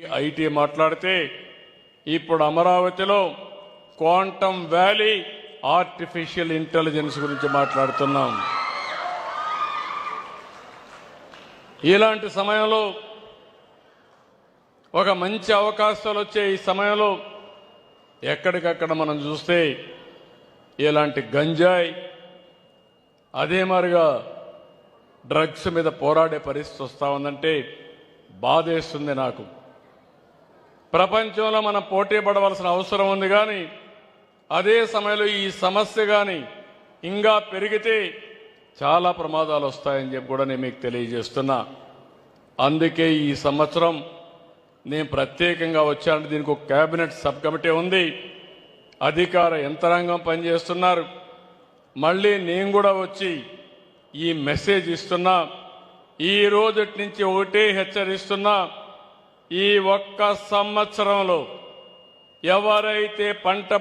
IT మాట్లాడితే ఇప్పుడు అమరావతిలో క్వాంటమ్ వ్యాలీ ఆర్టిఫిషియల్ ఇంటెలిజెన్స్ గురించి మాట్లాడుతున్నాం. ఇలాంటి సమయంలో ఒక మంచి అవకాశాలు వచ్చే ఈ సమయంలో ఎక్కడికక్కడ మనం చూస్తే ఇలాంటి గంజాయి అదే మాదిరిగా డ్రగ్స్ మీద పోరాడే పరిస్థితి వస్తూ ఉందంటే బాధేస్తుంది నాకు. ప్రపంచంలో మనం పోటీ పడవలసిన అవసరం ఉంది, కానీ అదే సమయంలో ఈ సమస్య కానీ ఇంకా పెరిగితే చాలా ప్రమాదాలు వస్తాయని చెప్పి కూడా నేను మీకు తెలియజేస్తున్నా. అందుకే ఈ సంవత్సరం నేను ప్రత్యేకంగా వచ్చాను. దీనికి ఒక కేబినెట్ సబ్ కమిటీ ఉంది, అధికార యంత్రాంగం పనిచేస్తున్నారు. మళ్ళీ నేను కూడా వచ్చి ఈ మెసేజ్ ఇస్తున్నా. ఈ రోజటి నుంచి ఒకటే హెచ్చరిస్తున్నా, ఈ ఒక్క సంవత్సరంలో ఎవరైతే పంట